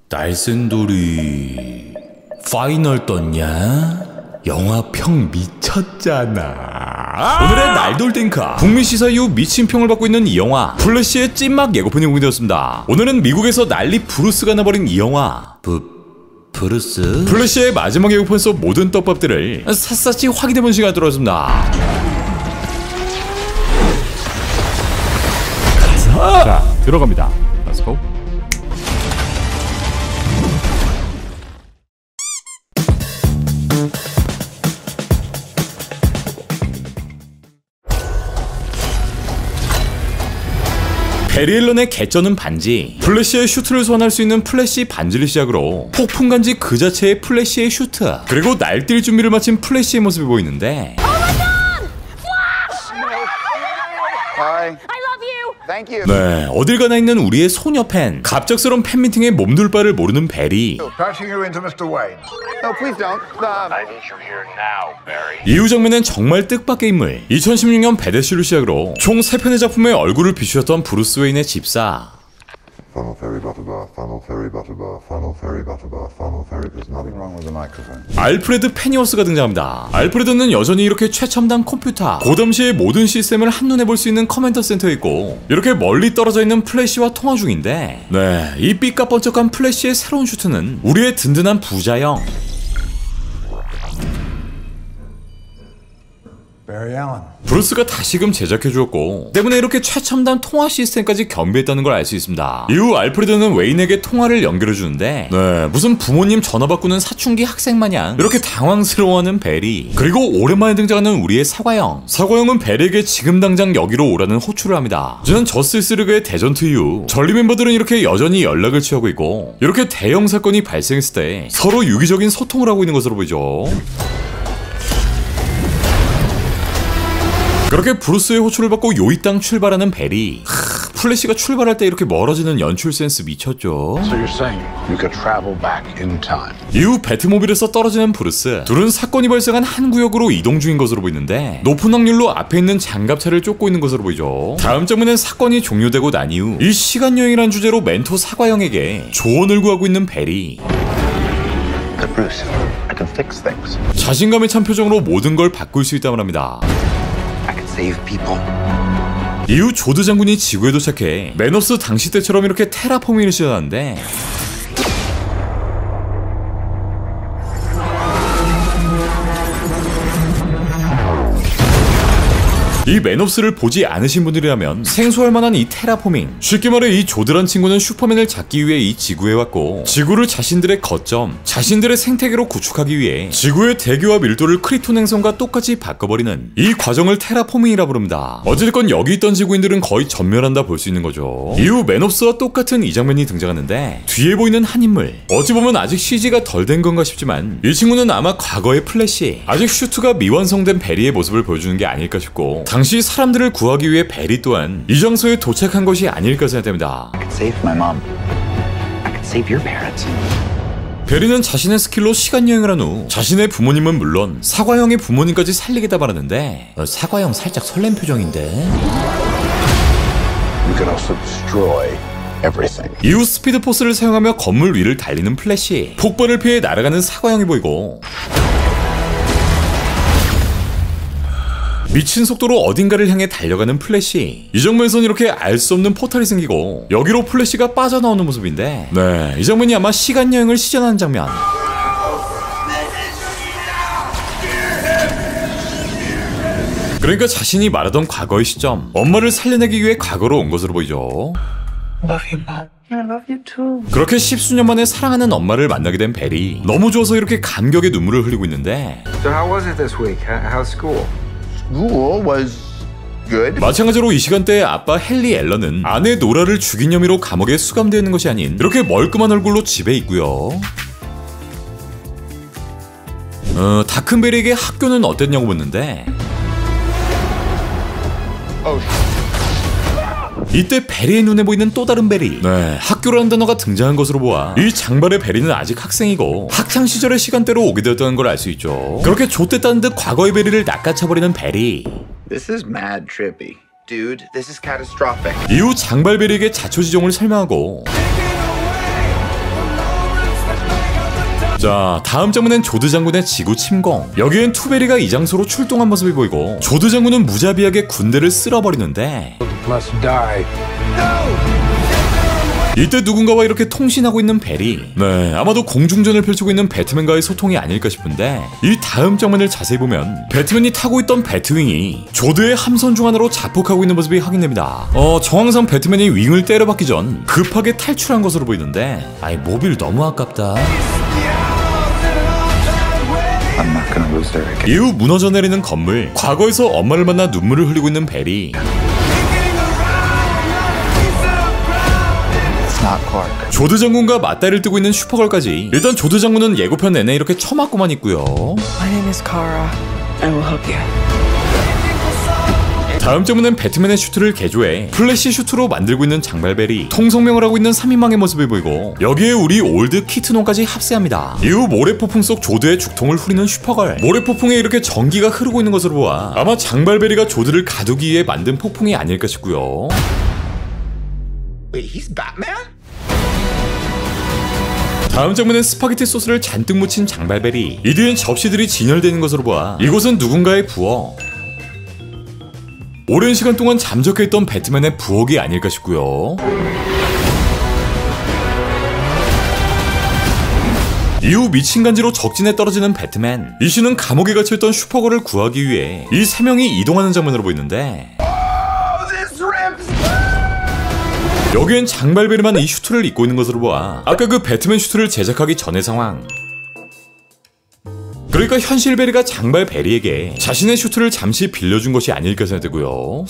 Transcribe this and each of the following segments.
날쌘돌이 파이널 떴냐? 영화 평 미쳤잖아. 오늘의 날돌딩카 북미 시사 이후 미친 평을 받고 있는 이 영화 플래시의 찐막 예고편이 공개되었습니다. 오늘은 미국에서 난리 부르스가 나버린 이 영화 브루스? 플래시의 마지막 예고편 속 모든 떡밥들을 샅샅이 확인해본 시간이 들어왔습니다. 자, 들어갑니다. Let's go. 베리 앨런의 개쩌는 반지, 플래시의 슈트를 소환할 수 있는 플래시 반지를 시작으로 폭풍간지 그 자체의 플래시의 슈트, 그리고 날뛸 준비를 마친 플래시의 모습이 보이는데 네, 어딜 가나 있는 우리의 소녀 팬, 갑작스러운 팬미팅에 몸둘 바를 모르는 베리. 이후 장면엔 정말 뜻밖의 인물, 2016년 배대슈를 시작으로 총 3편의 작품에 얼굴을 비추셨던 브루스 웨인의 집사. 알프레드 페니워스가 등장합니다. 알프레드는 여전히 이렇게 최첨단 컴퓨터, 그 당시의 모든 시스템을 한눈에 볼 수 있는 커맨더 센터에 있고, 이렇게 멀리 떨어져 있는 플래시와 통화 중인데, 네, 이 삐까번쩍한 플래시의 새로운 슈트는 우리의 든든한 부자형 브루스가 다시금 제작해주었고, 때문에 이렇게 최첨단 통화 시스템까지 겸비했다는 걸 알 수 있습니다. 이후 알프레드는 웨인에게 통화를 연결해주는데, 네, 무슨 부모님 전화 바꾸는 사춘기 학생 마냥 이렇게 당황스러워하는 베리, 그리고 오랜만에 등장하는 우리의 사과형. 사과형은 베리에게 지금 당장 여기로 오라는 호출을 합니다. 지난 저스티스 리그의 대전투 이후 전리 멤버들은 이렇게 여전히 연락을 취하고 있고, 이렇게 대형 사건이 발생했을 때 서로 유기적인 소통을 하고 있는 것으로 보이죠. 그렇게 브루스의 호출을 받고 요이 땅 출발하는 베리. 플래시가 출발할 때 이렇게 멀어지는 연출 센스 미쳤죠. 이후 배트모빌에서 떨어지는 브루스. 둘은 사건이 발생한 한 구역으로 이동 중인 것으로 보이는데, 높은 확률로 앞에 있는 장갑차를 쫓고 있는 것으로 보이죠. 다음 장면엔 사건이 종료되고 난 이후 이 시간여행이란 주제로 멘토 사과형에게 조언을 구하고 있는 베리. 자신감에 찬 표정으로 모든 걸 바꿀 수 있다고 합니다. 이후 조드 장군이 지구에 도착해 매너스 당시 때처럼 이렇게 테라포밍을 시전하는데, 이 맨옵스를 보지 않으신 분들이라면 생소할 만한 이 테라포밍, 쉽게 말해 이 조드란 친구는 슈퍼맨을 잡기 위해 이 지구에 왔고, 지구를 자신들의 거점, 자신들의 생태계로 구축하기 위해 지구의 대기와 밀도를 크리톤 행성과 똑같이 바꿔버리는 이 과정을 테라포밍이라 부릅니다. 어쨌건 여기 있던 지구인들은 거의 전멸한다 볼 수 있는 거죠. 이후 맨옵스와 똑같은 이 장면이 등장하는데, 뒤에 보이는 한 인물, 어찌 보면 아직 CG가 덜 된 건가 싶지만 이 친구는 아마 과거의 플래시, 아직 슈트가 미완성된 베리의 모습을 보여주는 게 아닐까 싶고, 당시 사람들을 구하기 위해 베리 또한 이 장소에 도착한 것이 아닐까 생각됩니다. 베리는 자신의 스킬로 시간여행을 한 후 자신의 부모님은 물론 사과형의 부모님까지 살리겠다 말하는데, 사과형 살짝 설렘 표정인데? 이후 스피드포스를 사용하며 건물 위를 달리는 플래시, 폭발을 피해 날아가는 사과형이 보이고, 미친 속도로 어딘가를 향해 달려가는 플래시. 이 장면에선 이렇게 알 수 없는 포탈이 생기고 여기로 플래시가 빠져나오는 모습인데, 네, 이 장면이 아마 시간여행을 시전하는 장면. 그러니까 자신이 말하던 과거의 시점, 엄마를 살려내기 위해 과거로 온 것으로 보이죠. 그렇게 십수년 만에 사랑하는 엄마를 만나게 된 베리. 너무 좋아서 이렇게 감격의 눈물을 흘리고 있는데, 마찬가지로 이 시간대에 아빠 헨리 앨런은 아내 노라를 죽인 혐의로 감옥에 수감되어 있는 것이 아닌 이렇게 멀끔한 얼굴로 집에 있고요. 다큰베리에게 학교는 어땠냐고 묻는데, 이때 베리의 눈에 보이는 또 다른 베리. 네, 학교라는 단어가 등장한 것으로 보아 이 장발의 베리는 아직 학생이고 학창시절의 시간대로 오게 되었다는 걸 알 수 있죠. 그렇게 좆됐다는 듯 과거의 베리를 낚아차버리는 베리. This is mad trippy. Dude, this is catastrophic. 이후 장발 베리에게 자초지종을 설명하고, 자, 다음 장면엔 조드 장군의 지구 침공. 여기엔 투베리가 이 장소로 출동한 모습이 보이고 조드 장군은 무자비하게 군대를 쓸어버리는데 이때 누군가와 이렇게 통신하고 있는 베리. 네, 아마도 공중전을 펼치고 있는 배트맨과의 소통이 아닐까 싶은데 이 다음 장면을 자세히 보면 배트맨이 타고 있던 배트윙이 조드의 함선 중 하나로 자폭하고 있는 모습이 확인됩니다. 정황상 배트맨이 윙을 때려박기 전 급하게 탈출한 것으로 보이는데 아이 모빌 너무 아깝다. I'm not gonna lose there again. 이후 무너져 내리는 건물. 과거에서 엄마를 만나 눈물을 흘리고 있는 베리. Not Clark. 조드 장군과 맞다리를 뜨고 있는 슈퍼걸까지. 일단 조드 장군은 예고편 내내 이렇게 처맞고만 있고요. My name is Kara. I will help you. 다음 장면은 배트맨의 슈트를 개조해 플래시 슈트로 만들고 있는 장발벨이 통성명을 하고 있는 3인방의 모습을 보이고 여기에 우리 올드 키트논까지 합세합니다. 이후 모래폭풍 속 조드의 죽통을 후리는 슈퍼걸. 모래폭풍에 이렇게 전기가 흐르고 있는 것으로 보아 아마 장발벨이가 조드를 가두기 위해 만든 폭풍이 아닐까 싶고요. Wait, he's Batman? 다음 장면은 스파게티 소스를 잔뜩 묻힌 장발벨이. 이 뒤엔 접시들이 진열되는 것으로 보아 이곳은 누군가의 부엌. 오랜 시간 동안 잠적해있던 배트맨의 부엌이 아닐까 싶고요. 이후 미친 간지로 적진에 떨어지는 배트맨. 이씨는 감옥에 갇혀있던 슈퍼걸을 구하기 위해 이 세 명이 이동하는 장면으로 보이는데 여기엔 장발베리만 이 슈트를 입고 있는 것으로 보아 아까 그 배트맨 슈트를 제작하기 전의 상황. 그러니까 현실 베리가 장발 베리에게 자신의 슈트를 잠시 빌려준 것이 아닐까 생각되고요.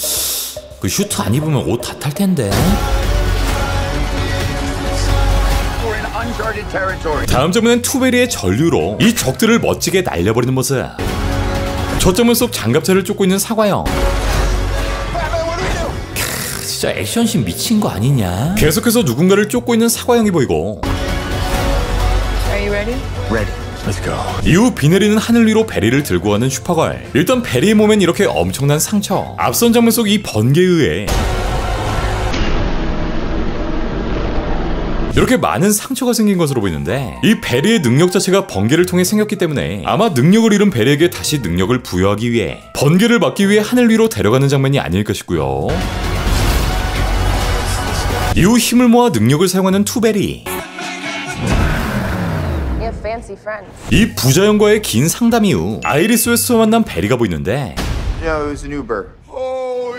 그 슈트 안 입으면 옷 다 탈 텐데. We're in uncharted territory. 다음 장면은 투베리의 전류로 이 적들을 멋지게 날려버리는 모습. 저 장면 속 장갑차를 쫓고 있는 사과형. 진짜 액션씬 미친 거 아니냐? 계속해서 누군가를 쫓고 있는 사과형이 보이고 Are you ready? Ready. Let's go. 이후 비 내리는 하늘 위로 베리를 들고 가는 슈퍼걸. 일단 베리의 몸엔 이렇게 엄청난 상처. 앞선 장면 속 이 번개에 의해 이렇게 많은 상처가 생긴 것으로 보이는데 이 베리의 능력 자체가 번개를 통해 생겼기 때문에 아마 능력을 잃은 베리에게 다시 능력을 부여하기 위해 번개를 막기 위해 하늘 위로 데려가는 장면이 아닐까 싶고요. 이후 힘을 모아 능력을 사용하는 투베리. 이 부자형과의 긴 상담 이후 아이리스 웨스트와 만난 베리가 보이는데 No, it was an Uber. Oh,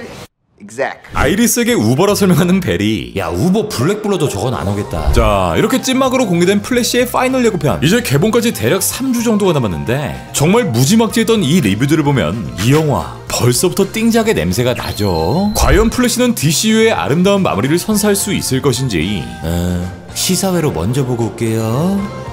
exact. 아이리스에게 우버라 설명하는 베리. 야, 우버 블랙 불러도 저건 안 오겠다. 자, 이렇게 찐막으로 공개된 플래시의 파이널 예고편. 이제 개봉까지 대략 3주 정도가 남았는데 정말 무지막지했던 이 리뷰들을 보면 이 영화 벌써부터 띵작의 냄새가 나죠. 과연 플래시는 DCU의 아름다운 마무리를 선사할 수 있을 것인지 시사회로 먼저 보고 올게요.